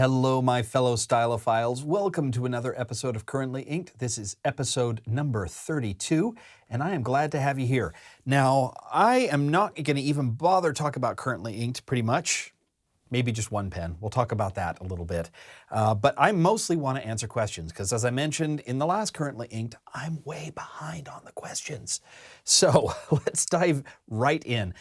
Hello, my fellow stylophiles. Welcome to another episode of Currently Inked. This is episode number 32, and I am glad to have you here. Now, I am not going to even bother talk about Currently Inked pretty much. Maybe just one pen. We'll talk about that a little bit. But I mostly want to answer questions because, as I mentioned in the last Currently Inked, I'm way behind on the questions. So let's dive right in.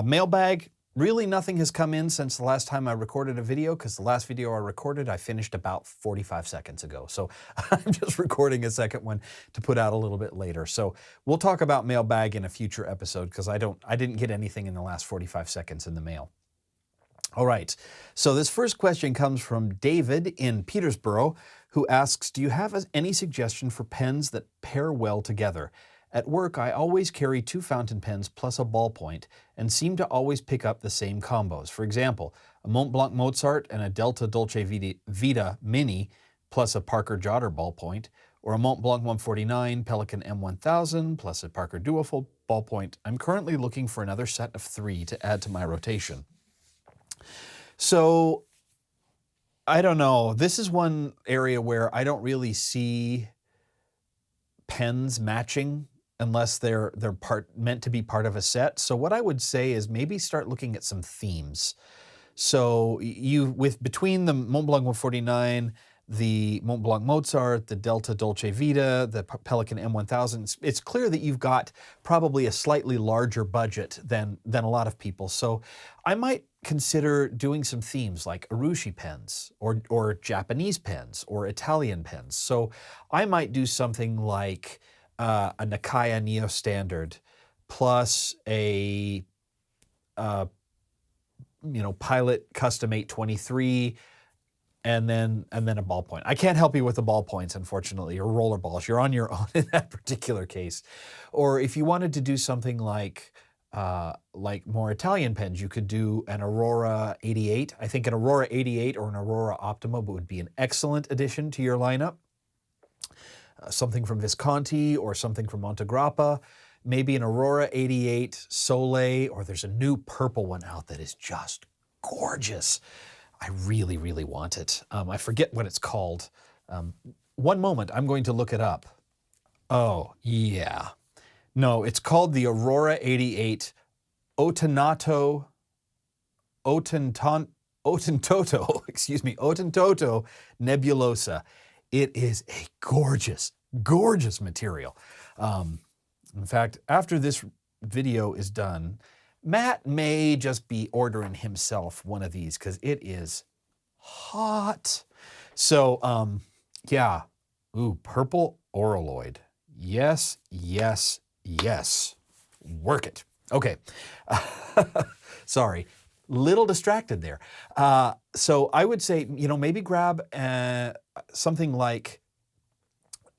Mailbag. Really nothing has come in since the last time I recorded a video, because the last video I recorded I finished about 45 seconds ago. So I'm just recording a second one to put out a little bit later. So we'll talk about mailbag in a future episode because I didn't get anything in the last 45 seconds in the mail. All right, so this first question comes from David in Petersboro, who asks, do you have any suggestion for pens that pair well together? At work, I always carry 2 fountain pens plus a ballpoint and seem to always pick up the same combos. For example, a Montblanc Mozart and a Delta Dolce Vita Mini plus a Parker Jotter ballpoint, or a Montblanc 149 Pelikan M1000 plus a Parker Duofold ballpoint. I'm currently looking for another set of 3 to add to my rotation. So, I don't know. This is one area where I don't really see pens matching unless they're meant to be part of a set. So what I would say is maybe start looking at some themes. So between the Montblanc 149, the Montblanc Mozart, the Delta Dolce Vita, the Pelikan M1000, it's clear that you've got probably a slightly larger budget than a lot of people. So I might consider doing some themes like Urushi pens or Japanese pens or Italian pens. So I might do something like a Nakaya Neo Standard plus a Pilot Custom 823 and then a ballpoint. I can't help you with the ballpoints, unfortunately, or roller balls. You're on your own in that particular case. Or if you wanted to do something like more Italian pens, you could do an Aurora 88. I think an Aurora 88 or an Aurora Optima would be an excellent addition to your lineup. Something from Visconti or something from Montegrappa, maybe an Aurora 88 Soleil, or there's a new purple one out that is just gorgeous. I really, really want it. I forget what it's called. One moment, I'm going to look it up. Oh, yeah. No, it's called the Aurora 88 Otentoto, Otentoto Nebulosa. It is a gorgeous, gorgeous material. In fact, after this video is done, Matt may just be ordering himself one of these because it is hot. So, yeah. Ooh, purple Auraloid. Yes, yes, yes. Work it. Okay. Sorry. Little distracted there. So I would say, maybe grab something like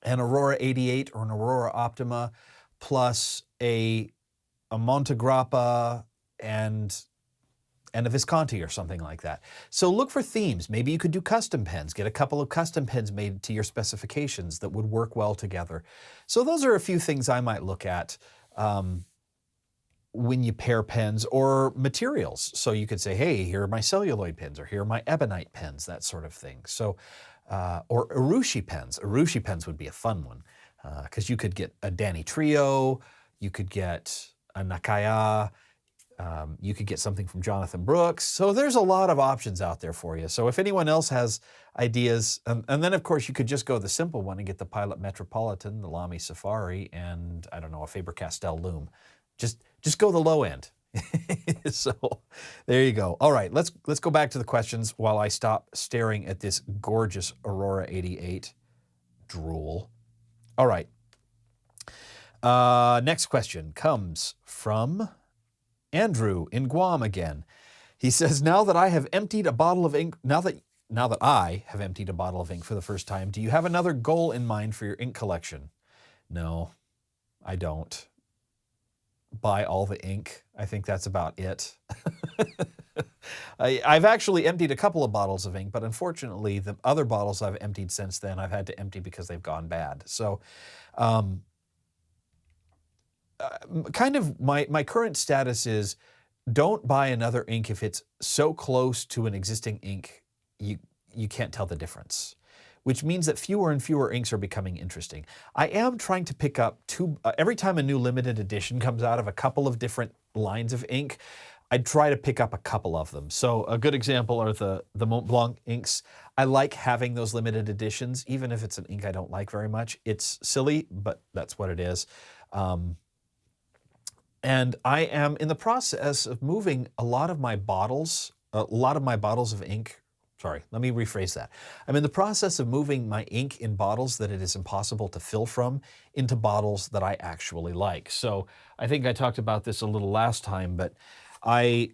an Aurora 88 or an Aurora Optima plus a Montegrappa and a Visconti or something like that. So look for themes. Maybe you could do custom pens. Get a couple of custom pens made to your specifications that would work well together. So those are a few things I might look at when you pair pens or materials. So you could say, hey, here are my celluloid pens, or here are my ebonite pens, that sort of thing. So, or Urushi pens. Urushi pens would be a fun one because you could get a Danny Trio, you could get a Nakaya, you could get something from Jonathan Brooks. So there's a lot of options out there for you. So if anyone else has ideas, and then of course you could just go the simple one and get the Pilot Metropolitan, the Lamy Safari, and I don't know, a Faber-Castell Loom. Just go the low end. So there you go. All right, let's go back to the questions while I stop staring at this gorgeous Aurora 88 drool. All right. Next question comes from Andrew in Guam again. He says, now that I have emptied a bottle of ink, now that I have emptied a bottle of ink for the first time, do you have another goal in mind for your ink collection? No, I don't. Buy all the ink. I think that's about it. I've actually emptied a couple of bottles of ink, but unfortunately the other bottles I've emptied since then I've had to empty because they've gone bad. So kind of my current status is don't buy another ink if it's so close to an existing ink you can't tell the difference, which means that fewer and fewer inks are becoming interesting. I am trying to pick up every time a new limited edition comes out of a couple of different lines of ink, I try to pick up a couple of them. So a good example are the Mont Blanc inks. I like having those limited editions, even if it's an ink I don't like very much. It's silly, but that's what it is. And I am in the process of moving a lot of my bottles of ink. Sorry, let me rephrase that. I'm in the process of moving my ink in bottles that it is impossible to fill from into bottles that I actually like. So I think I talked about this a little last time, but I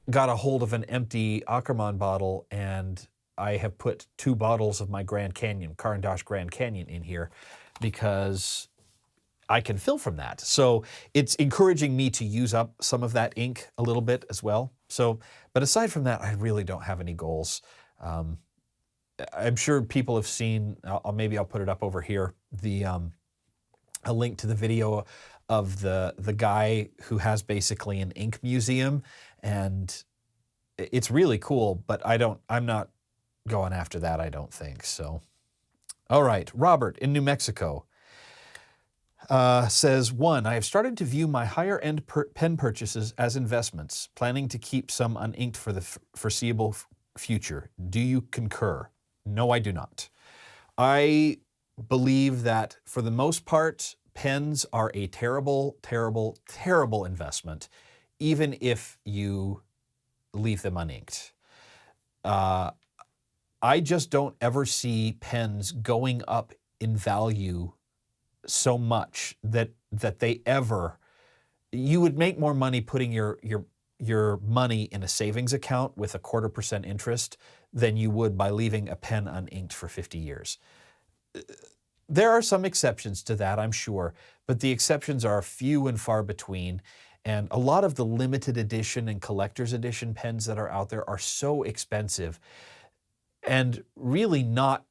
got a hold of an empty Ackerman bottle, and I have put 2 bottles of my Grand Canyon, Caran d'Ache Grand Canyon, in here because I can fill from that. So it's encouraging me to use up some of that ink a little bit as well. So, but aside from that, I really don't have any goals. I'm sure people have seen, maybe I'll put it up over here, a link to the video of the guy who has basically an ink museum, and it's really cool, but I'm not going after that, I don't think. So, all right, Robert in New Mexico says, 1, I have started to view my higher end pen purchases as investments, planning to keep some uninked for the foreseeable future. Do you concur? No, I do not. I believe that for the most part, pens are a terrible, terrible, terrible investment, even if you leave them uninked. I just don't ever see pens going up in value so much that you would make more money putting your money in a savings account with a 0.25% interest than you would by leaving a pen uninked for 50 years. There are some exceptions to that, I'm sure, but the exceptions are few and far between. And a lot of the limited edition and collector's edition pens that are out there are so expensive, and really not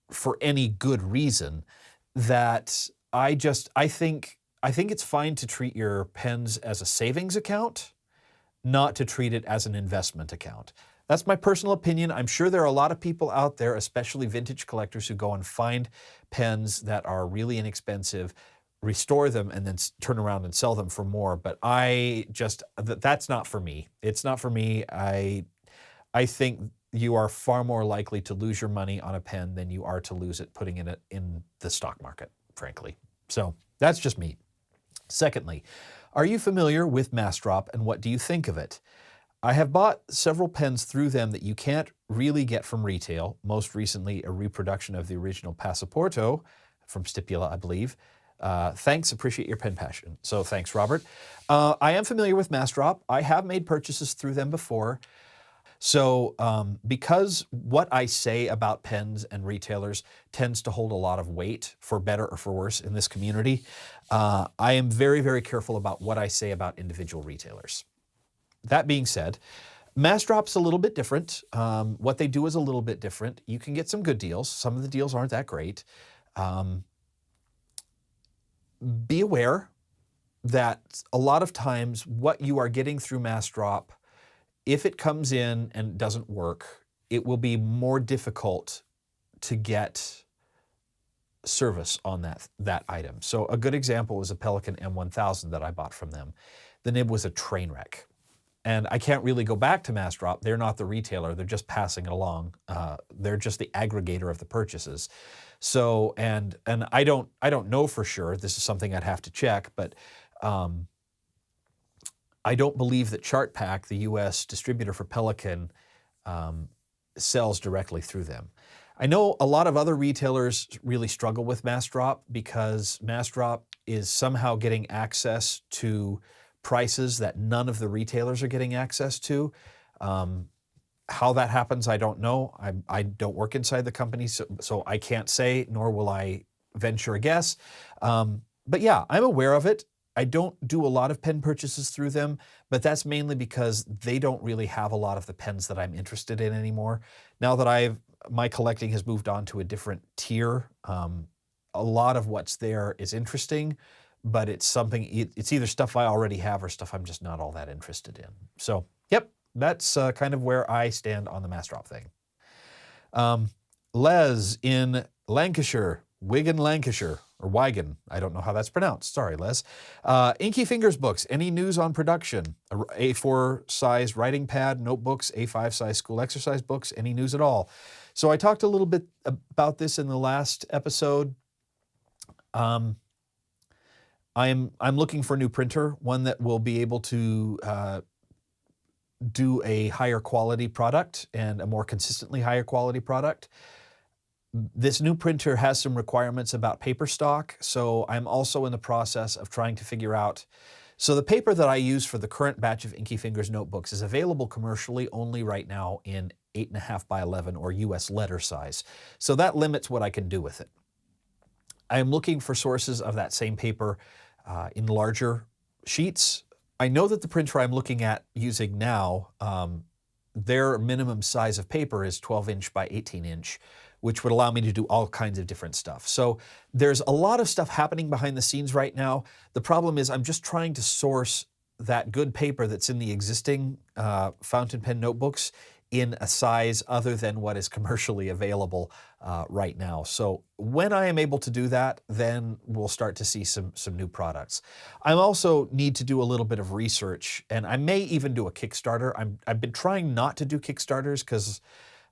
for any good reason, that I think it's fine to treat your pens as a savings account, not to treat it as an investment account. That's my personal opinion. I'm sure there are a lot of people out there, especially vintage collectors, who go and find pens that are really inexpensive, restore them, and then turn around and sell them for more. But that's not for me. It's not for me. I think you are far more likely to lose your money on a pen than you are to lose it putting it in the stock market, frankly. So that's just me. Secondly, are you familiar with Massdrop, and what do you think of it? I have bought several pens through them that you can't really get from retail, most recently a reproduction of the original Passaporto from Stipula, I believe. Thanks, appreciate your pen passion. So thanks, Robert. I am familiar with Massdrop. I have made purchases through them before. So because what I say about pens and retailers tends to hold a lot of weight, for better or for worse, in this community, I am very, very careful about what I say about individual retailers. That being said, Massdrop's a little bit different. What they do is a little bit different. You can get some good deals. Some of the deals aren't that great. Be aware that a lot of times what you are getting through Massdrop, if it comes in and doesn't work, it will be more difficult to get service on that item. So a good example was a Pelikan M1000 that I bought from them. The nib was a train wreck. And I can't really go back to Massdrop. They're not the retailer. They're just passing it along. They're just the aggregator of the purchases. So, and I don't know for sure. This is something I'd have to check, but I don't believe that ChartPack, the U.S. distributor for Pelikan, sells directly through them. I know a lot of other retailers really struggle with Massdrop because Massdrop is somehow getting access to prices that none of the retailers are getting access to. How that happens, I don't know. I don't work inside the company, so I can't say, nor will I venture a guess. But yeah, I'm aware of it. I don't do a lot of pen purchases through them, but that's mainly because they don't really have a lot of the pens that I'm interested in anymore. Now that my collecting has moved on to a different tier, a lot of what's there is interesting, but it's either stuff I already have or stuff I'm just not all that interested in. So, yep, that's kind of where I stand on the Massdrop thing. Les in Lancashire, Wigan, Lancashire, or Wigan. I don't know how that's pronounced. Sorry, Les. Inky Fingers books. Any news on production? A4 size writing pad, notebooks, A5 size school exercise books. Any news at all? So I talked a little bit about this in the last episode. I'm looking for a new printer, one that will be able to do a higher quality product and a more consistently higher quality product. This new printer has some requirements about paper stock, so I'm also in the process of trying to figure out. So the paper that I use for the current batch of Inky Fingers notebooks is available commercially only right now in 8.5 by 11 or US letter size. So that limits what I can do with it. I am looking for sources of that same paper in larger sheets. I know that the printer I'm looking at using now, their minimum size of paper is 12 inch by 18 inch, which would allow me to do all kinds of different stuff. So there's a lot of stuff happening behind the scenes right now. The problem is I'm just trying to source that good paper that's in the existing fountain pen notebooks in a size other than what is commercially available right now. So when I am able to do that, then we'll start to see some new products. I also need to do a little bit of research, and I may even do a Kickstarter. I've been trying not to do Kickstarters because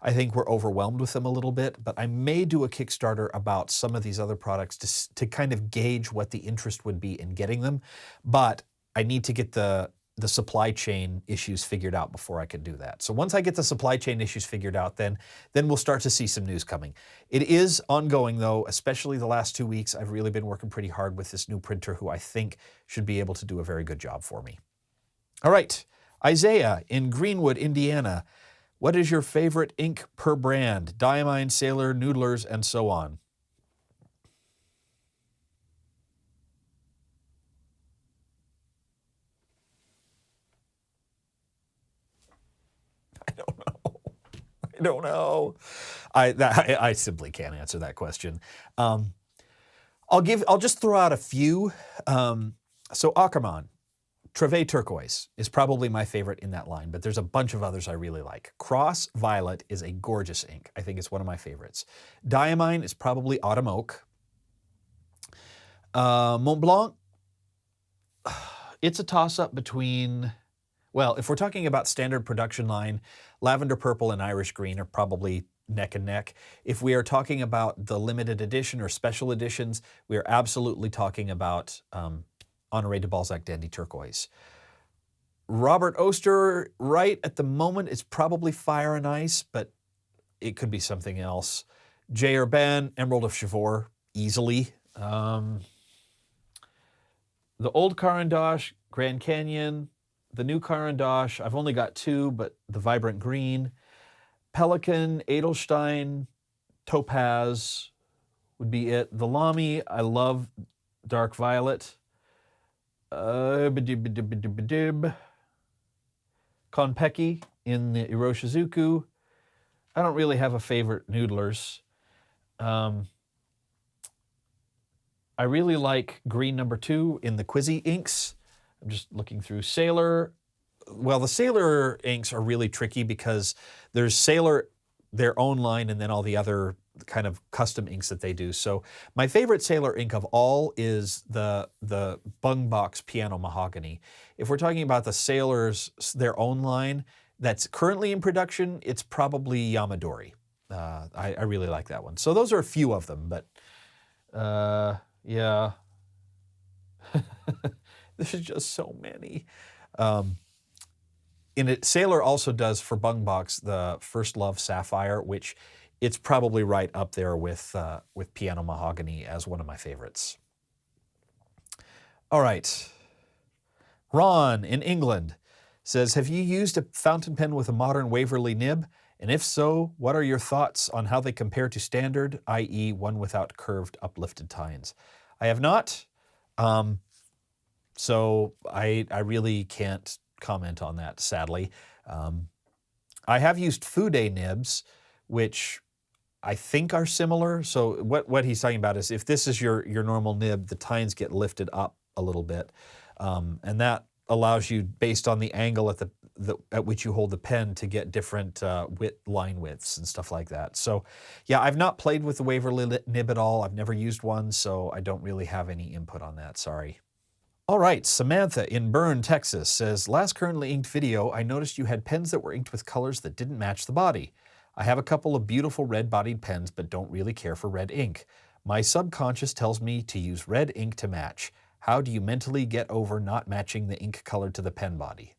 I think we're overwhelmed with them a little bit, but I may do a Kickstarter about some of these other products to kind of gauge what the interest would be in getting them. But I need to get the supply chain issues figured out before I can do that. So once I get the supply chain issues figured out, then we'll start to see some news coming. It is ongoing though, especially the last 2 weeks. I've really been working pretty hard with this new printer who I think should be able to do a very good job for me. All right, Isaiah in Greenwood, Indiana. What is your favorite ink per brand? Diamine, Sailor, Noodlers, and so on. I don't know. I simply can't answer that question. I'll just throw out a few. So Akerman, Trevet Turquoise is probably my favorite in that line, but there's a bunch of others I really like. Cross Violet is a gorgeous ink. I think it's one of my favorites. Diamine is probably Autumn Oak. Mont Blanc, it's a toss-up between, well, if we're talking about standard production line, Lavender Purple and Irish Green are probably neck and neck. If we are talking about the limited edition or special editions, we are absolutely talking about Honoré de Balzac Dandy Turquoise. Robert Oster, right at the moment, is probably Fire and Ice, but it could be something else. J. Urban, Emerald of Chivor, easily. The old Caran d'Ache, Grand Canyon. The new Caran d'Ache, I've only got two, but the Vibrant Green. Pelican, Edelstein, Topaz would be it. The Lamy, I love Dark Violet. Konpeki in the Iroshizuku. I don't really have a favorite Noodlers. I really like Green number 2 in the Quizzy inks. I'm just looking through Sailor. Well, the Sailor inks are really tricky because there's Sailor, their own line, and then all the other kind of custom inks that they do. So my favorite Sailor ink of all is the Bung Box Piano Mahogany. If we're talking about the Sailors, their own line that's currently in production, it's probably Yamadori. I really like that one. So those are a few of them, but yeah. There's just so many. Sailor also does for Bung Box the First Love Sapphire, which it's probably right up there with Piano Mahogany as one of my favorites. All right. Ron in England says, have you used a fountain pen with a modern Waverly nib? And if so, what are your thoughts on how they compare to standard, i.e. one without curved uplifted tines? I have not. So I really can't comment on that, sadly. I have used Fude nibs, which I think are similar. So what he's talking about is if this is your normal nib, the tines get lifted up a little bit. And that allows you, based on the angle at at which you hold the pen to get different line widths and stuff like that. So yeah, I've not played with the Waverly nib at all. I've never used one, so I don't really have any input on that, sorry. All right, Samantha in Burn, Texas says, last currently inked video, I noticed you had pens that were inked with colors that didn't match the body. I have a couple of beautiful red-bodied pens, but don't really care for red ink. My subconscious tells me to use red ink to match. How do you mentally get over not matching the ink color to the pen body?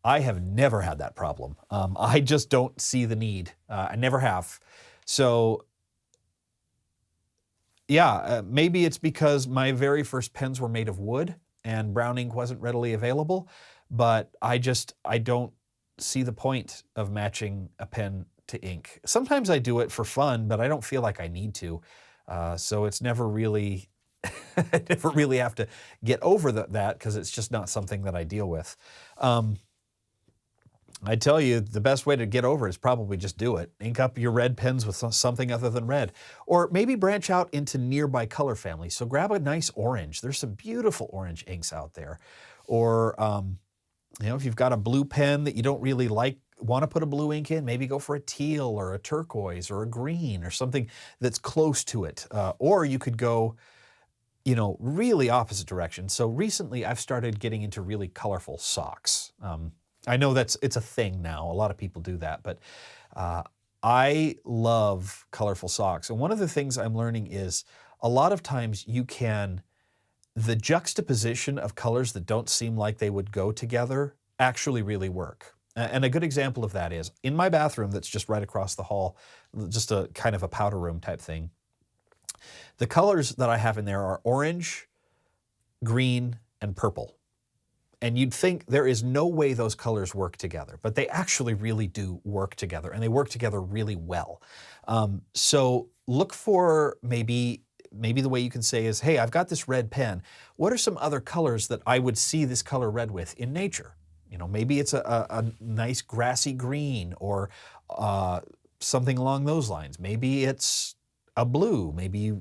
I have never had that problem. I just don't see the need. I never have. So yeah, maybe it's because my very first pens were made of wood and brown ink wasn't readily available, but I don't see the point of matching a pen to ink. Sometimes I do it for fun, but I don't feel like I need to. So it's never really, I never really have to get over that because it's just not something that I deal with. I tell you, the best way to get over it is probably just do it. Ink up your red pens with something other than red. Or maybe branch out into nearby color families. So grab a nice orange. There's some beautiful orange inks out there. Or, if you've got a blue pen that you don't really want to put a blue ink in, maybe go for a teal or a turquoise or a green or something that's close to it. Or you could go, really opposite direction. So recently I've started getting into really colorful socks. I know it's a thing now. A lot of people do that, but I love colorful socks. And one of the things I'm learning is a lot of times the juxtaposition of colors that don't seem like they would go together actually really work. And a good example of that is in my bathroom that's just right across the hall, just a kind of a powder room type thing. The colors that I have in there are orange, green, and purple. And you'd think there is no way those colors work together, but they actually really do work together, and they work together really well. So look for maybe the way you can say is, hey, I've got this red pen. What are some other colors that I would see this color red with in nature? Maybe it's a nice grassy green or something along those lines. Maybe it's a blue. Maybe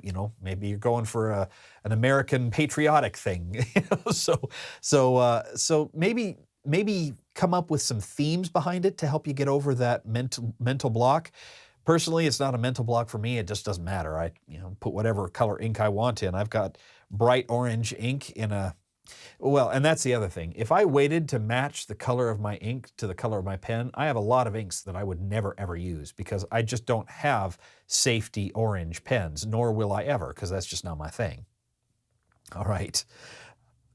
maybe you're going for an American patriotic thing. So maybe come up with some themes behind it to help you get over that mental block. Personally, it's not a mental block for me. It just doesn't matter. I put whatever color ink I want in. I've got bright orange ink and that's the other thing. If I waited to match the color of my ink to the color of my pen, I have a lot of inks that I would never ever use because I just don't have safety orange pens, nor will I ever, because that's just not my thing. All right,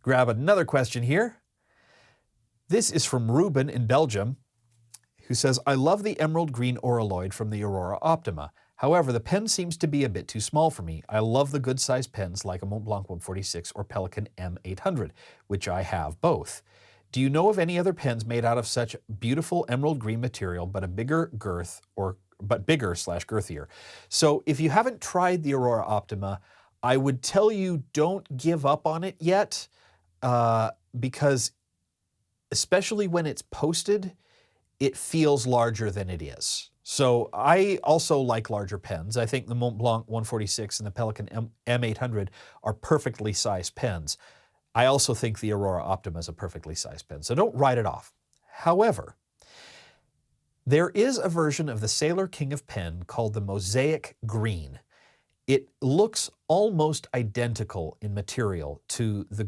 grab another question here. This is from Ruben in Belgium, who says, I love the emerald green Auraloid from the Aurora Optima. However, the pen seems to be a bit too small for me. I love the good-sized pens like a Montblanc 146 or Pelikan M800, which I have both. Do you know of any other pens made out of such beautiful emerald green material, but bigger girthier? So if you haven't tried the Aurora Optima, I would tell you don't give up on it yet, because especially when it's posted, it feels larger than it is. So I also like larger pens. I think the Montblanc 146 and the Pelikan M800 are perfectly sized pens. I also think the Aurora Optima is a perfectly sized pen, so don't write it off. However, there is a version of the Sailor King of Pen called the Mosaic Green. It looks almost identical in material to the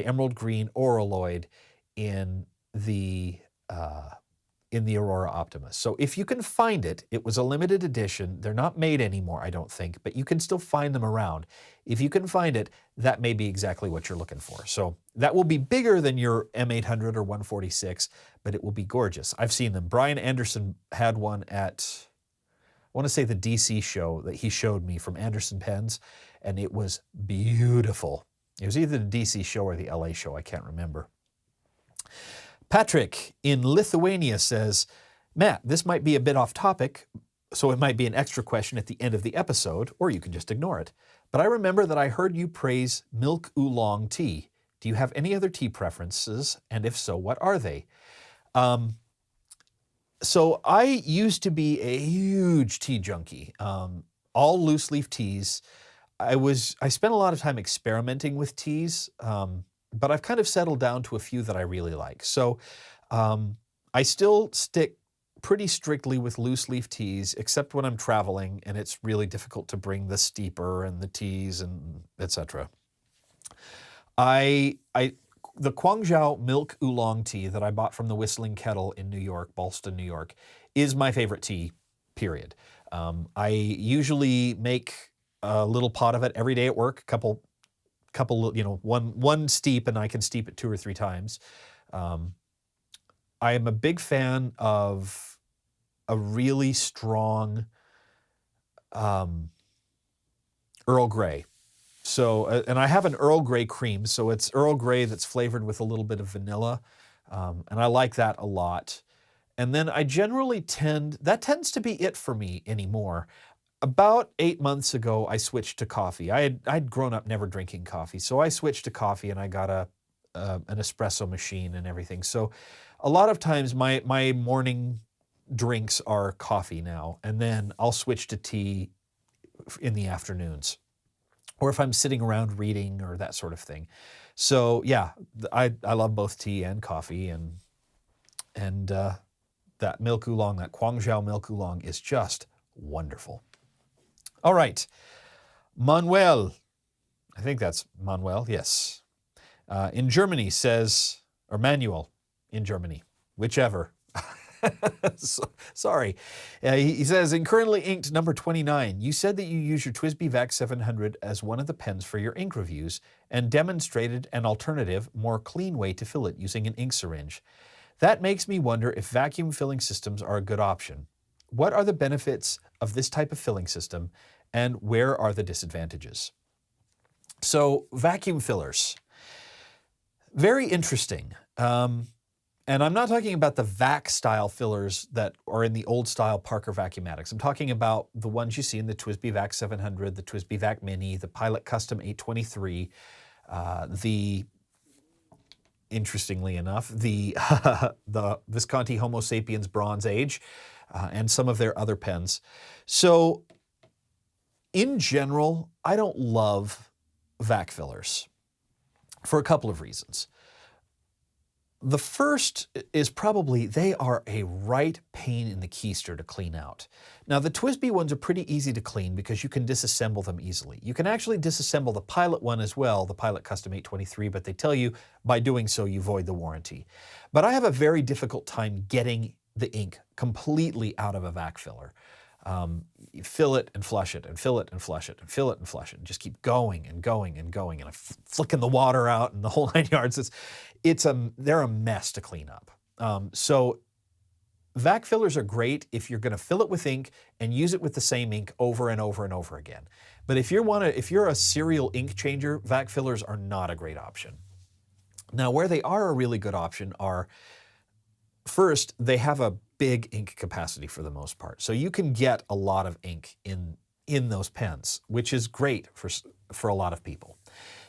emerald green Auraloid in the Aurora Optima. So if you can find it, it was a limited edition. They're not made anymore, I don't think, but you can still find them around. If you can find it, that may be exactly what you're looking for. So that will be bigger than your M800 or 146, but it will be gorgeous. I've seen them. Brian Anderson had one at, I want to say the DC show that he showed me from Anderson Pens, and it was beautiful. It was either the DC show or the LA show, I can't remember. Patrick in Lithuania says, Matt, this might be a bit off topic, so it might be an extra question at the end of the episode, or you can just ignore it. But I remember that I heard you praise milk oolong tea. Do you have any other tea preferences? And if so, what are they? So I used to be a huge tea junkie, all loose leaf teas. I spent a lot of time experimenting with teas, but I've kind of settled down to a few that I really like. So I still stick pretty strictly with loose leaf teas, except when I'm traveling and it's really difficult to bring the steeper and the teas and etc. The Guangzhou milk oolong tea that I bought from the Whistling Kettle in New York, Ballston, New York, is my favorite tea, period. I usually make a little pot of it every day at work, couple, one steep, and I can steep it 2 or 3 times. I am a big fan of a really strong Earl Grey. So, and I have an Earl Grey cream, so it's Earl Grey that's flavored with a little bit of vanilla, and I like that a lot. And then I generally that tends to be it for me anymore. About 8 months ago, I switched to coffee. I'd grown up never drinking coffee, so I switched to coffee and I got an espresso machine and everything. So a lot of times my morning drinks are coffee now, and then I'll switch to tea in the afternoons, or if I'm sitting around reading or that sort of thing. So yeah, I love both tea and coffee, and that milk oolong, that Guangzhou milk oolong is just wonderful. All right, Manuel, I think that's Manuel, yes. In Germany says, or Manuel in Germany, whichever. Sorry. He says, in Currently Inked number 29, you said that you use your TWSBI VAC 700 as one of the pens for your ink reviews and demonstrated an alternative, more clean way to fill it using an ink syringe. That makes me wonder if vacuum filling systems are a good option. What are the benefits of this type of filling system, and where are the disadvantages? So, vacuum fillers. Very interesting. And I'm not talking about the VAC style fillers that are in the old style Parker Vacuumatics. I'm talking about the ones you see in the TWSBI VAC 700, the TWSBI VAC Mini, the Pilot Custom 823, interestingly enough, the Visconti Homo Sapiens Bronze Age, and some of their other pens. So in general, I don't love VAC fillers for a couple of reasons. The first is probably they are a right pain in the keister to clean out. Now, the TWSBI ones are pretty easy to clean because you can disassemble them easily. You can actually disassemble the Pilot one as well, the Pilot Custom 823, but they tell you by doing so you void the warranty. But I have a very difficult time getting the ink completely out of a VAC filler. You fill it and flush it, and fill it and flush it, and fill it and flush it, and just keep going and going and going, and I'm flicking the water out and the whole 9 yards. They're a mess to clean up. So VAC fillers are great if you're going to fill it with ink and use it with the same ink over and over and over again. But if you're a serial ink changer, VAC fillers are not a great option. Now, where they are a really good option are, first, they have a big ink capacity for the most part. So you can get a lot of ink in those pens, which is great for a lot of people.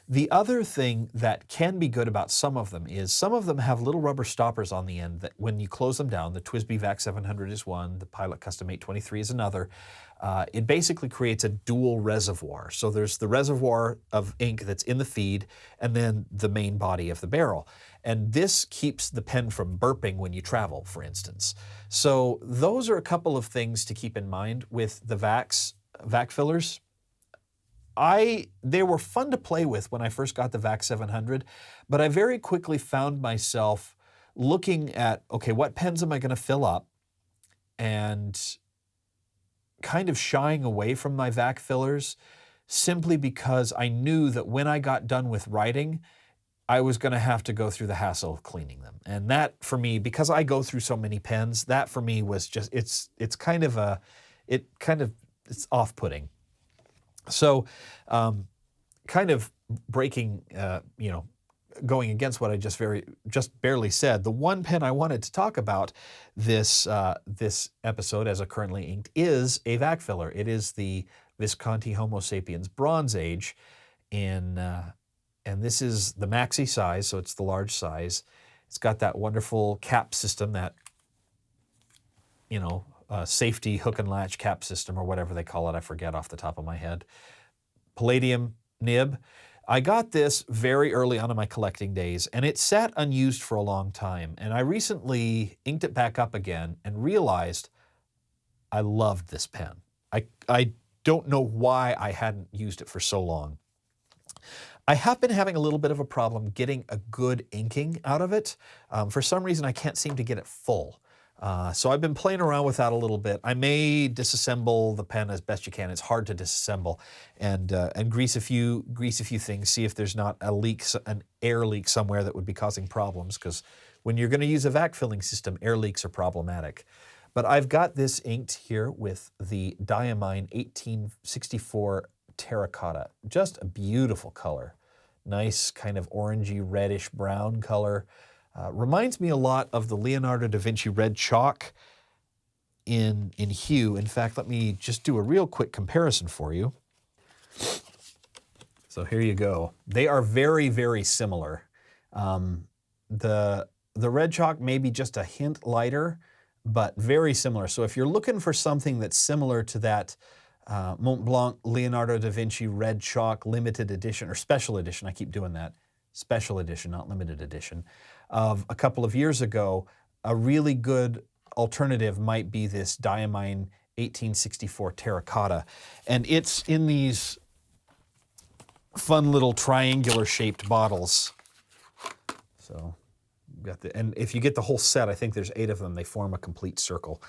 The other thing that can be good about some of them is some of them have little rubber stoppers on the end that when you close them down, the TWSBI VAC 700 is one, the Pilot Custom 823 is another, it basically creates a dual reservoir. So there's the reservoir of ink that's in the feed and then the main body of the barrel. And this keeps the pen from burping when you travel, for instance. So those are a couple of things to keep in mind with the VAC fillers. They were fun to play with when I first got the VAC 700, but I very quickly found myself looking at, okay, what pens am I going to fill up? And kind of shying away from my VAC fillers simply because I knew that when I got done with writing, I was going to have to go through the hassle of cleaning them. And that for me, because I go through so many pens, that for me was just, it's off-putting. So kind of breaking, going against what I just barely said, the one pen I wanted to talk about this episode as a Currently Inked is a VAC filler. It is the Visconti Homo Sapiens Bronze Age and this is the maxi size, so it's the large size. It's got that wonderful cap system, that, safety hook and latch cap system or whatever they call it. I forget off the top of my head. Palladium nib. I got this very early on in my collecting days, and it sat unused for a long time. And I recently inked it back up again and realized I loved this pen. I don't know why I hadn't used it for so long. I have been having a little bit of a problem getting a good inking out of it. For some reason, I can't seem to get it full. So I've been playing around with that a little bit. I may disassemble the pen as best you can. It's hard to disassemble, and grease a few things. See if there's not a leak, an air leak somewhere that would be causing problems. Because when you're going to use a vac filling system, air leaks are problematic. But I've got this inked here with the Diamine 1864 Terracotta. Just a beautiful color. Nice kind of orangey reddish brown color. Reminds me a lot of the Leonardo da Vinci Red Chalk in hue. In fact, let me just do a real quick comparison for you. So here you go. They are very, very similar. The Red Chalk may be just a hint lighter, but very similar. So if you're looking for something that's similar to that Montblanc Leonardo da Vinci Red Chalk limited edition, or special edition, I keep doing that, special edition, not limited edition, of a couple of years ago, a really good alternative might be this Diamine 1864 Terracotta. And it's in these fun little triangular shaped bottles. So and if you get the whole set, I think there's 8 of them, they form a complete circle.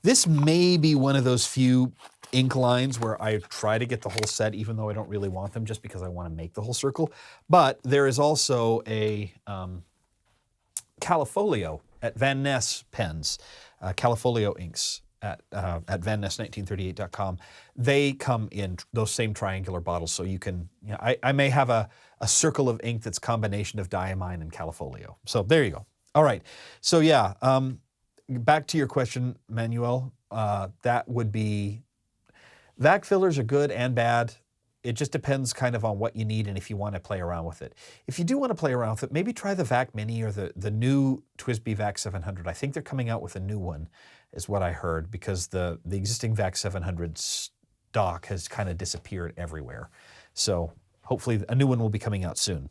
This may be one of those few ink lines where I try to get the whole set even though I don't really want them, just because I want to make the whole circle. But there is also a Califolio at Van Ness pens, Califolio inks at vanness1938.com. They come in those same triangular bottles, so you can, you know, I may have a circle of ink that's a combination of Diamine and Califolio. So there you go. All right, so yeah, back to your question, Manuel, that would be, vac fillers are good and bad. It just depends kind of on what you need and if you want to play around with it. If you do want to play around with it, maybe try the Vac Mini or the new TWSBI Vac 700. I think they're coming out with a new one, is what I heard, because the existing Vac 700 stock has kind of disappeared everywhere. So hopefully a new one will be coming out soon.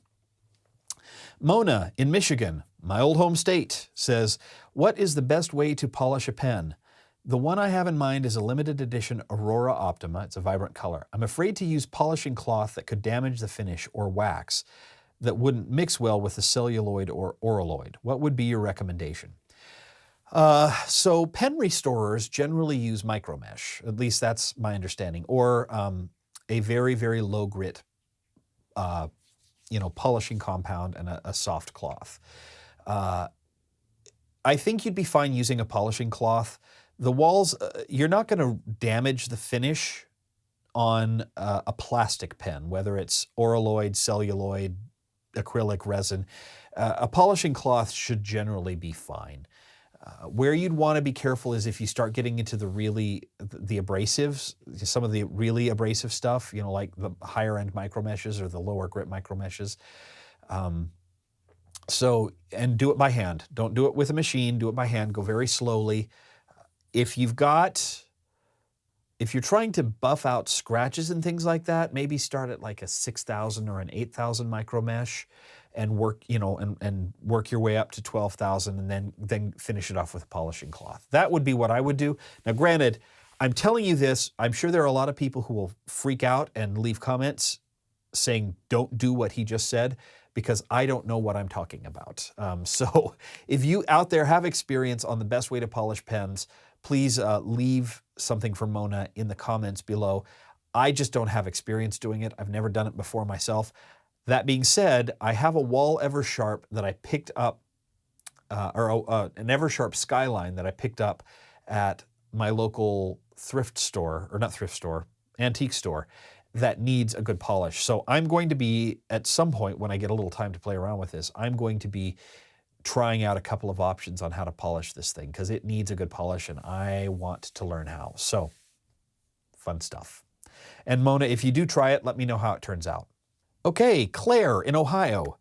Mona in Michigan, my old home state, says, what is the best way to polish a pen? The one I have in mind is a limited edition Aurora Optima. It's a vibrant color. I'm afraid to use polishing cloth that could damage the finish, or wax that wouldn't mix well with the celluloid or auraloid. What would be your recommendation? So pen restorers generally use micromesh. At least that's my understanding, or a very, very low grit, polishing compound and a soft cloth. I think you'd be fine using a polishing cloth. The walls, you're not going to damage the finish on a plastic pen, whether it's auraloid, celluloid, acrylic, resin. A polishing cloth should generally be fine. Where you'd want to be careful is if you start getting into the abrasives, some of the really abrasive stuff, like the higher end micromeshes or the lower grit micromeshes. And do it by hand. Don't do it with a machine, do it by hand, go very slowly. If you're trying to buff out scratches and things like that, maybe start at like a 6,000 or an 8,000 micro mesh and work, and work your way up to 12,000 and then finish it off with a polishing cloth. That would be what I would do. Now, granted, I'm telling you this, I'm sure there are a lot of people who will freak out and leave comments saying, don't do what he just said, because I don't know what I'm talking about. So if you out there have experience on the best way to polish pens, please leave something for Mona in the comments below. I just don't have experience doing it. I've never done it before myself. That being said, I have a Wahl Eversharp that I picked up, an Eversharp Skyline that I picked up at my local thrift store, or not thrift store, antique store, that needs a good polish. So I'm going to be, at some point when I get a little time to play around with this, I'm going to be trying out a couple of options on how to polish this thing, because it needs a good polish and I want to learn how. So, fun stuff. And Mona, if you do try it, let me know how it turns out. Okay, Claire in Ohio.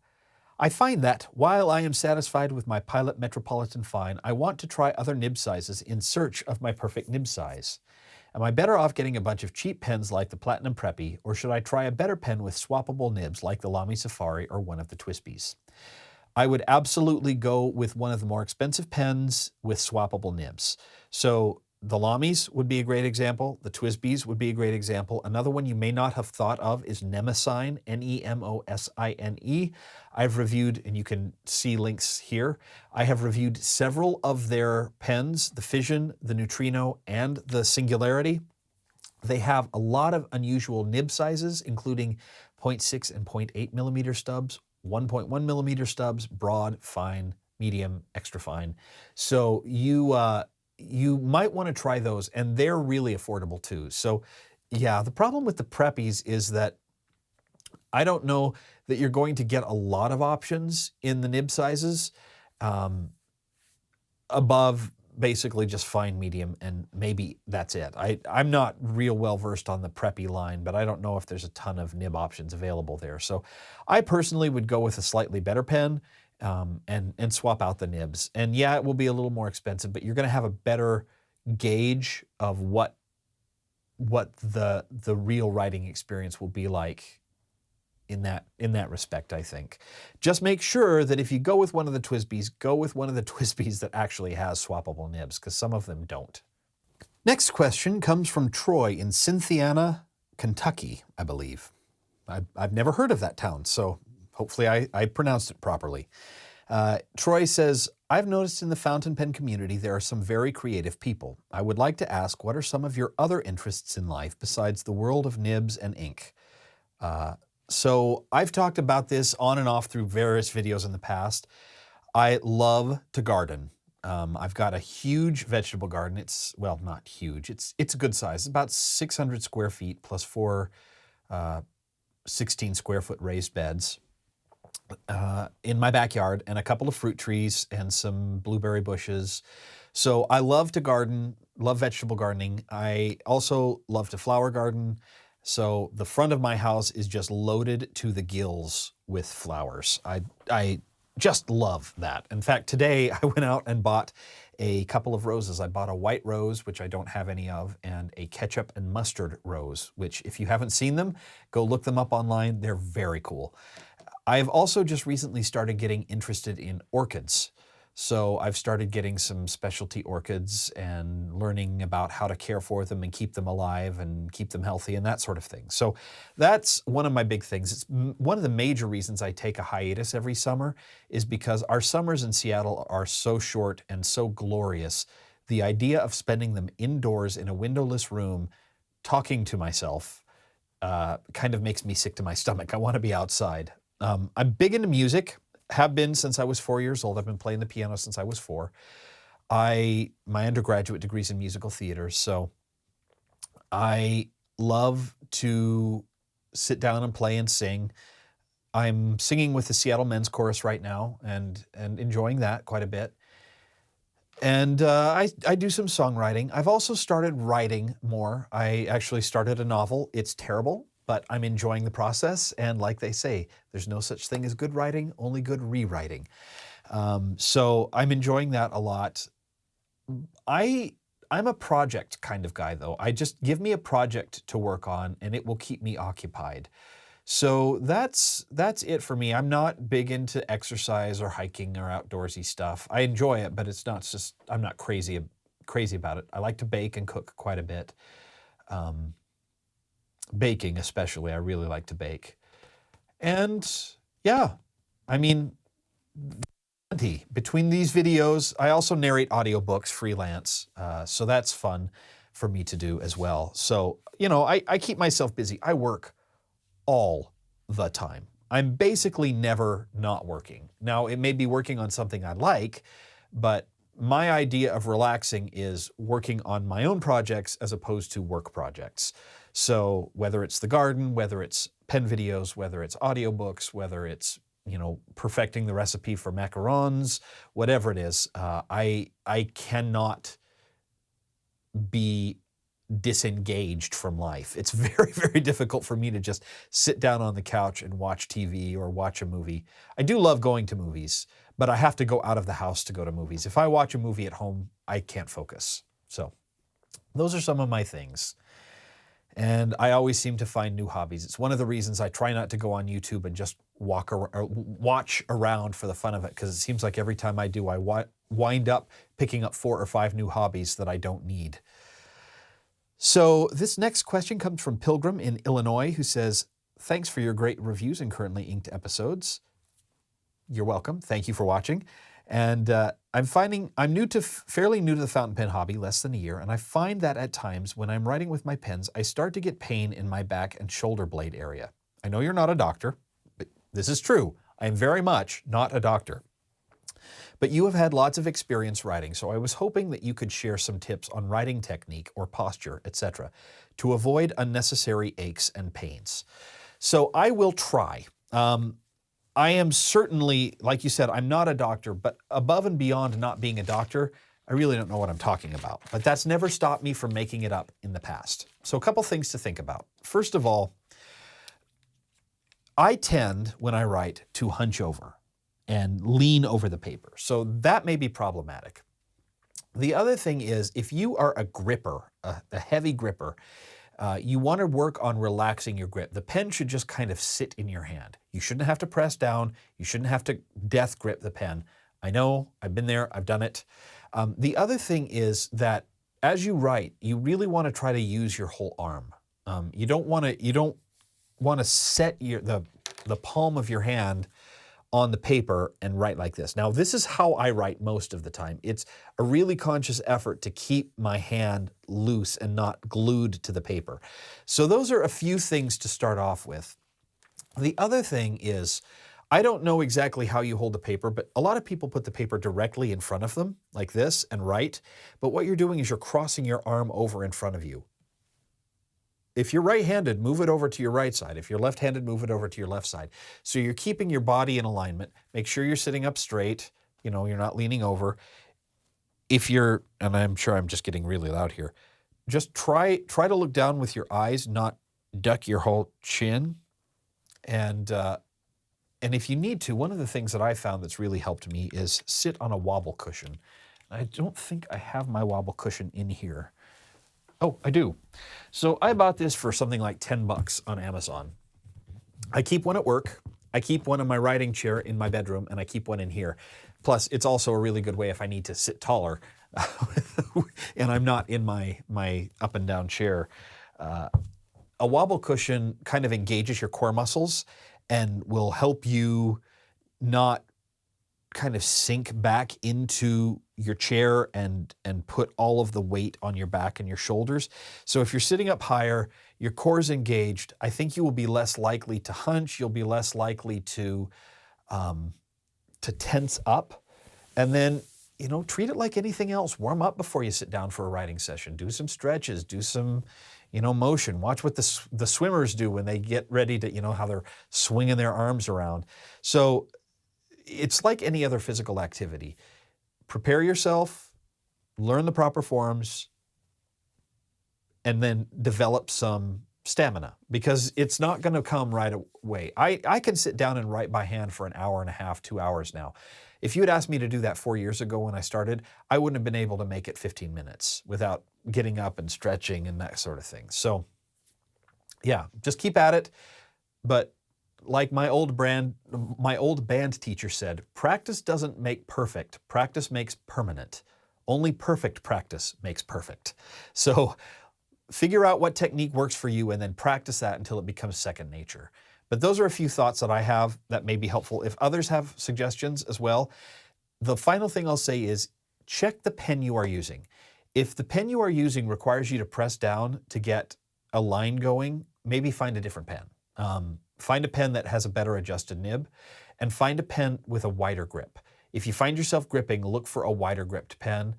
I find that while I am satisfied with my Pilot Metropolitan Fine, I want to try other nib sizes in search of my perfect nib size. Am I better off getting a bunch of cheap pens like the Platinum Preppy, or should I try a better pen with swappable nibs like the Lamy Safari or one of the Twisbys? I would absolutely go with one of the more expensive pens with swappable nibs. So the Lamys would be a great example. The Twisbys would be a great example. Another one you may not have thought of is Nemosine, Nemosine. I've reviewed, and you can see links here, I have reviewed several of their pens, the Fission, the Neutrino, and the Singularity. They have a lot of unusual nib sizes, including 0.6 and 0.8 millimeter stubs, 1.1 millimeter stubs, broad, fine, medium, extra fine. So you might want to try those, and they're really affordable too. So yeah, the problem with the Preppies is that I don't know that you're going to get a lot of options in the nib sizes above basically just fine, medium, and maybe that's it. I'm not real well versed on the Preppy line, but I don't know if there's a ton of nib options available there. So I personally would go with a slightly better pen and swap out the nibs. And yeah, it will be a little more expensive, but you're going to have a better gauge of what the real writing experience will be like in that respect, I think. Just make sure that if you go with one of the Twisbys, go with one of the Twisbys that actually has swappable nibs, because some of them don't. Next question comes from Troy in Cynthiana, Kentucky, I believe. I've never heard of that town, so hopefully I pronounced it properly. Troy says, I've noticed in the fountain pen community there are some very creative people. I would like to ask, what are some of your other interests in life besides the world of nibs and ink? So I've talked about this on and off through various videos in the past. I love to garden. I've got a huge vegetable garden. It's, well, not huge. It's a good size. It's about 600 square feet plus 4 16 square foot raised beds in my backyard, and a couple of fruit trees and some blueberry bushes. So I love to garden, love vegetable gardening. I also love to flower garden. So the front of my house is just loaded to the gills with flowers. I just love that. In fact, today I went out and bought a couple of roses. I bought a white rose, which I don't have any of, and a ketchup and mustard rose, which if you haven't seen them, go look them up online. They're very cool. I've also just recently started getting interested in orchids. So I've started getting some specialty orchids and learning about how to care for them and keep them alive and keep them healthy and that sort of thing. So that's one of my big things. It's one of the major reasons I take a hiatus every summer is because our summers in Seattle are so short and so glorious. The idea of spending them indoors in a windowless room talking to myself kind of makes me sick to my stomach. I want to be outside. I'm big into music. Have been since I was 4 years old. I've been playing the piano since I was 4. My undergraduate degree's in musical theater, so I love to sit down and play and sing. I'm singing with the Seattle Men's Chorus right now and enjoying that quite a bit. And I do some songwriting. I've also started writing more. I actually started a novel. It's terrible, but I'm enjoying the process. And like they say, there's no such thing as good writing, only good rewriting. So I'm enjoying that a lot. I'm a project kind of guy though. I just give me a project to work on and it will keep me occupied. So that's it for me. I'm not big into exercise or hiking or outdoorsy stuff. I enjoy it, but it's not just, I'm not crazy about it. I like to bake and cook quite a bit. Baking especially, I really like to bake. And yeah, I mean, between these videos, I also narrate audiobooks freelance. So that's fun for me to do as well. So, you know, I keep myself busy. I work all the time. I'm basically never not working. Now, it may be working on something I like, but my idea of relaxing is working on my own projects as opposed to work projects. So whether it's the garden, whether it's pen videos, whether it's audiobooks, whether it's, you know, perfecting the recipe for macarons, whatever it is, I cannot be disengaged from life. It's very, very difficult for me to just sit down on the couch and watch TV or watch a movie. I do love going to movies, but I have to go out of the house to go to movies. If I watch a movie at home, I can't focus. So Those are some of my things. And I always seem to find new hobbies. It's one of the reasons I try not to go on YouTube and just watch around for the fun of it, because it seems like every time I do, I wind up picking up 4 or 5 new hobbies that I don't need. So this next question comes from Pilgrim in Illinois, who says, thanks for your great reviews and currently inked episodes. You're welcome. Thank you for watching. And I'm fairly new to the fountain pen hobby, less than a year, and I find that at times when I'm writing with my pens, I start to get pain in my back and shoulder blade area. I know you're not a doctor, but this is true. I am very much not a doctor. But you have had lots of experience writing, so I was hoping that you could share some tips on writing technique or posture, etc., to avoid unnecessary aches and pains. So I will try. I am certainly, like you said, I'm not a doctor, but above and beyond not being a doctor, I really don't know what I'm talking about. But that's never stopped me from making it up in the past. So a couple things to think about. First of all, I tend, when I write, to hunch over and lean over the paper. So that may be problematic. The other thing is, if you are a gripper, a heavy gripper, you want to work on relaxing your grip. The pen should just kind of sit in your hand. You shouldn't have to press down. You shouldn't have to death grip the pen. I know, I've been there, I've done it. The other thing is that as you write, you really want to try to use your whole arm. You don't want to set the palm of your hand on the paper and write like this. Now, this is how I write most of the time. It's a really conscious effort to keep my hand loose and not glued to the paper. So those are a few things to start off with. The other thing is, I don't know exactly how you hold the paper, but a lot of people put the paper directly in front of them like this and write. But what you're doing is you're crossing your arm over in front of you. If you're right-handed, move it over to your right side. If you're left-handed, move it over to your left side. So you're keeping your body in alignment. Make sure you're sitting up straight. You know, you're not leaning over. If you're, and I'm sure I'm just getting really loud here, just try to look down with your eyes, not duck your whole chin. And if you need to, one of the things that I found that's really helped me is sit on a wobble cushion. I don't think I have my wobble cushion in here. Oh, I do. So I bought this for something like 10 bucks on Amazon. I keep one at work. I keep one in my writing chair in my bedroom, and I keep one in here. Plus, it's also a really good way if I need to sit taller and I'm not in my up and down chair. A wobble cushion kind of engages your core muscles and will help you not kind of sink back into your chair and put all of the weight on your back and your shoulders. So if you're sitting up higher, your core's engaged, I think you will be less likely to hunch, you'll be less likely to tense up. And then, you know, treat it like anything else. Warm up before you sit down for a writing session. Do some stretches, do some, you know, motion. Watch what the swimmers do when they get ready to, you know, how they're swinging their arms around. So it's like any other physical activity. Prepare yourself, learn the proper forms, and then develop some stamina, because it's not going to come right away. I can sit down and write by hand for an hour and a half, 2 hours now. If you had asked me to do that 4 years ago when I started, I wouldn't have been able to make it 15 minutes without getting up and stretching and that sort of thing. So yeah, just keep at it. But like my old band teacher said, practice doesn't make perfect. Practice makes permanent. Only perfect practice makes perfect. So figure out what technique works for you and then practice that until it becomes second nature. But those are a few thoughts that I have that may be helpful. If others have suggestions as well, the final thing I'll say is check the pen you are using. If the pen you are using requires you to press down to get a line going, maybe find a different pen. Find a pen that has a better adjusted nib, and find a pen with a wider grip. If you find yourself gripping, look for a wider gripped pen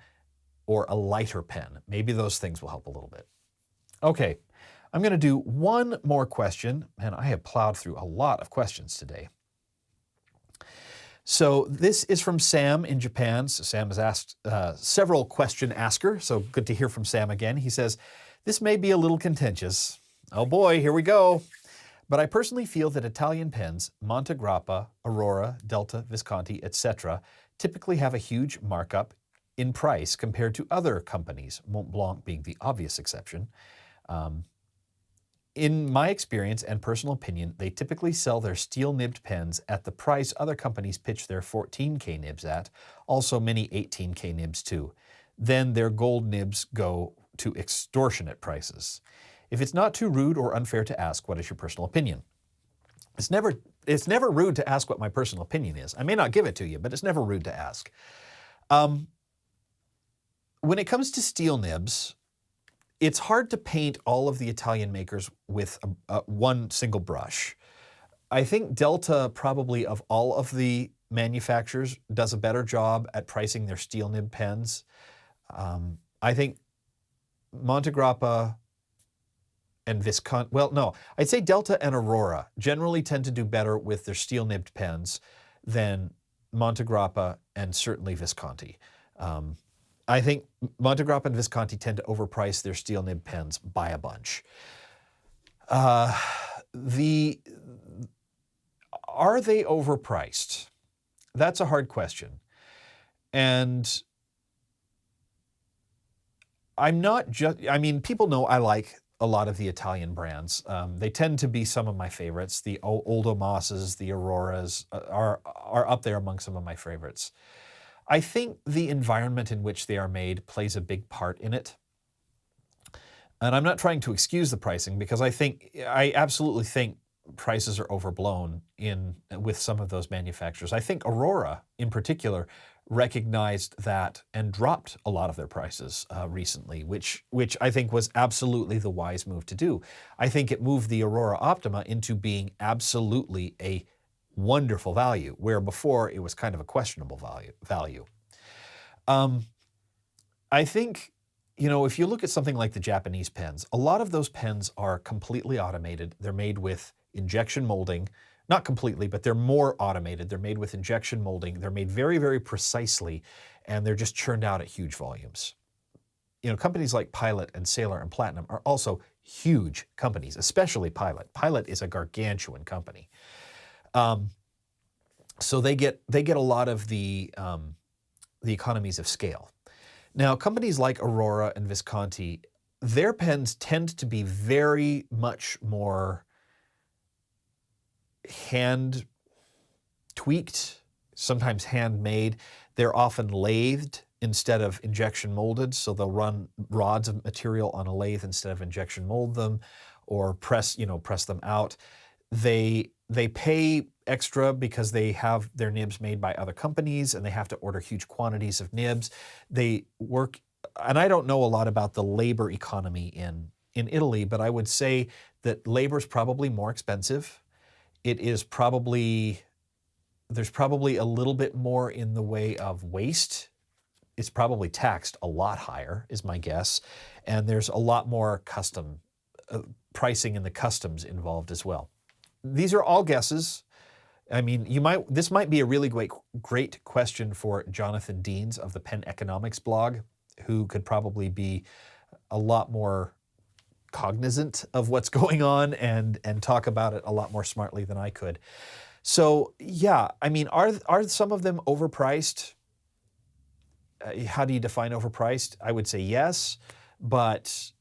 or a lighter pen. Maybe those things will help a little bit. Okay, I'm going to do one more question, and I have plowed through a lot of questions today. So this is from Sam in Japan. So Sam has asked several question asker, so good to hear from Sam again. He says, this may be a little contentious. Oh boy, here we go. But I personally feel that Italian pens, Montegrappa, Aurora, Delta, Visconti, etc., typically have a huge markup in price compared to other companies, Mont Blanc being the obvious exception. In my experience and personal opinion, they typically sell their steel-nibbed pens at the price other companies pitch their 14K nibs at, also many 18K nibs too. Then their gold nibs go to extortionate prices. If it's not too rude or unfair to ask, what is your personal opinion? It's never rude to ask what my personal opinion is. I may not give it to you, but it's never rude to ask. When it comes to steel nibs, it's hard to paint all of the Italian makers with one single brush. I think Delta probably of all of the manufacturers does a better job at pricing their steel nib pens. I think Montegrappa and Visconti, well, no, I'd say Delta and Aurora generally tend to do better with their steel nibbed pens than Montegrappa and certainly Visconti. I think Montegrappa and Visconti tend to overprice their steel nib pens by a bunch. Are they overpriced? That's a hard question. And I'm not just, I mean, people know I like a lot of the Italian brands. They tend to be some of my favorites. The Old Omases, the Auroras are up there among some of my favorites. I think the environment in which they are made plays a big part in it. And I'm not trying to excuse the pricing because I absolutely think prices are overblown with some of those manufacturers. I think Aurora in particular recognized that and dropped a lot of their prices recently, which I think was absolutely the wise move to do. I think it moved the Aurora Optima into being absolutely a wonderful value, where before it was kind of a questionable value. I think, if you look at something like the Japanese pens, a lot of those pens are completely automated. They're made with injection molding, not completely, but they're more automated. They're made with injection molding. They're made very, very precisely, and they're just churned out at huge volumes. Companies like Pilot and Sailor and Platinum are also huge companies, especially Pilot. Pilot is a gargantuan company. So they get a lot of the economies of scale. Now, companies like Aurora and Visconti, their pens tend to be very much more hand tweaked, sometimes handmade. They're often lathed instead of injection molded, so they'll run rods of material on a lathe instead of injection mold them or press them out. They pay extra because they have their nibs made by other companies and they have to order huge quantities of nibs. They work, and I don't know a lot about the labor economy in Italy, but I would say that labor is probably more expensive. There's probably a little bit more in the way of waste. It's probably taxed a lot higher, is my guess. And there's a lot more custom pricing in the customs involved as well. These are all guesses. I mean, this might be a really great question for Jonathan Deans of the Pen Economics blog, who could probably be a lot more cognizant of what's going on and talk about it a lot more smartly than I could. So yeah, I mean, are some of them overpriced? How do you define overpriced? I would say yes, but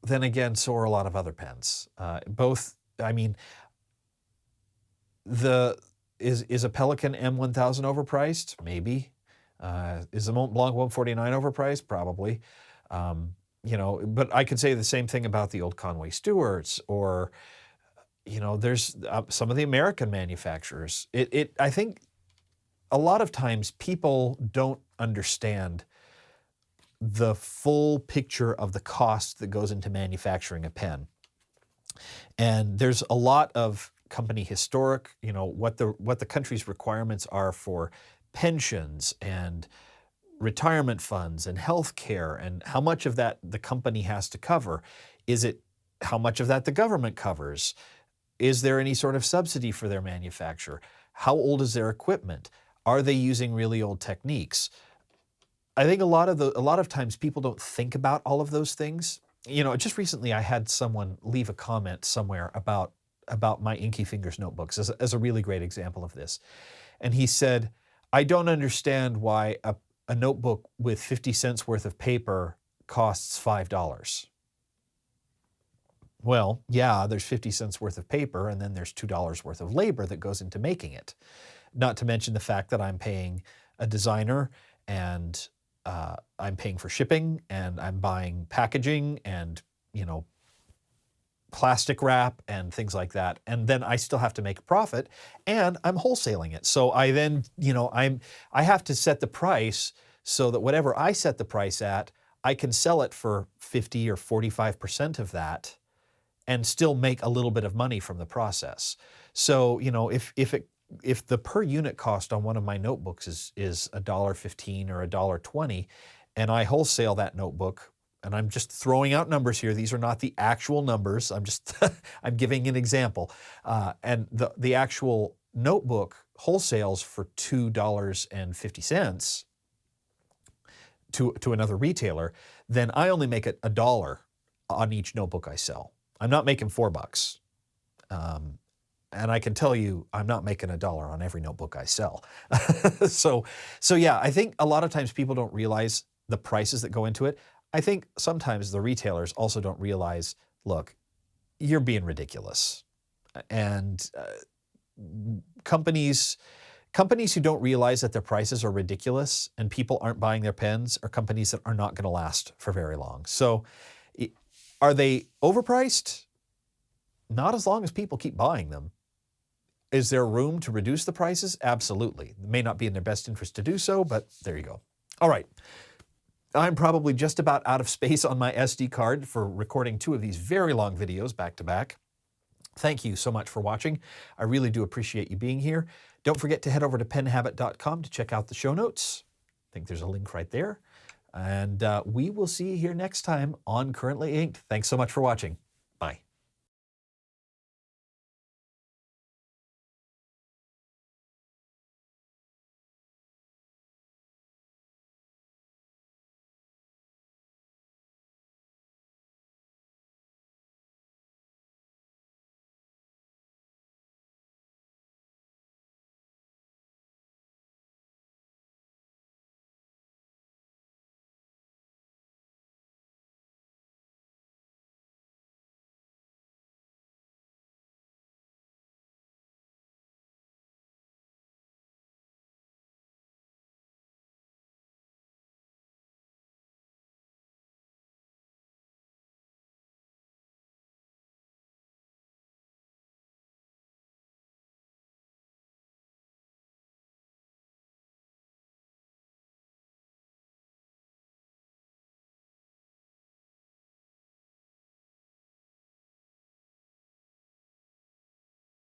then again, so are a lot of other pens. Is a Pelikan M1000 overpriced? Maybe. Is the Mont Blanc 149 overpriced? Probably. But I could say the same thing about the old Conway Stewarts, or there's some of the American manufacturers. I think a lot of times people don't understand the full picture of the cost that goes into manufacturing a pen. And there's a lot of company historic, what the country's requirements are for pensions and retirement funds and health care, and how much of that the company has to cover. How much of that the government covers? Is there any sort of subsidy for their manufacture? How old is their equipment? Are they using really old techniques? I think a lot of times people don't think about all of those things. Just recently I had someone leave a comment somewhere about my Inky Fingers notebooks as a really great example of this. And he said, I don't understand why a notebook with 50 cents worth of paper costs $5. Well, yeah, there's 50 cents worth of paper, and then there's $2 worth of labor that goes into making it. Not to mention the fact that I'm paying a designer, and I'm paying for shipping, and I'm buying packaging and, plastic wrap and things like that. And then I still have to make a profit, and I'm wholesaling it. So I then, I have to set the price so that whatever I set the price at, I can sell it for 50 or 45% of that and still make a little bit of money from the process. So, if the per unit cost on one of my notebooks is $1.15 or $1.20, and I wholesale that notebook, and I'm just throwing out numbers here. These are not the actual numbers. I'm just I'm giving an example. And the actual notebook wholesales for $2.50 to another retailer, then I only make it $1 on each notebook I sell. I'm not making $4. And I can tell you, I'm not making $1 on every notebook I sell. So yeah, I think a lot of times people don't realize the prices that go into it. I think sometimes the retailers also don't realize, look, you're being ridiculous. And companies who don't realize that their prices are ridiculous and people aren't buying their pens are companies that are not going to last for very long. So are they overpriced? Not as long as people keep buying them. Is there room to reduce the prices? Absolutely. It may not be in their best interest to do so, but there you go. All right. I'm probably just about out of space on my SD card for recording 2 of these very long videos back to back. Thank you so much for watching. I really do appreciate you being here. Don't forget to head over to penhabit.com to check out the show notes. I think there's a link right there. And we will see you here next time on Currently Inked. Thanks so much for watching.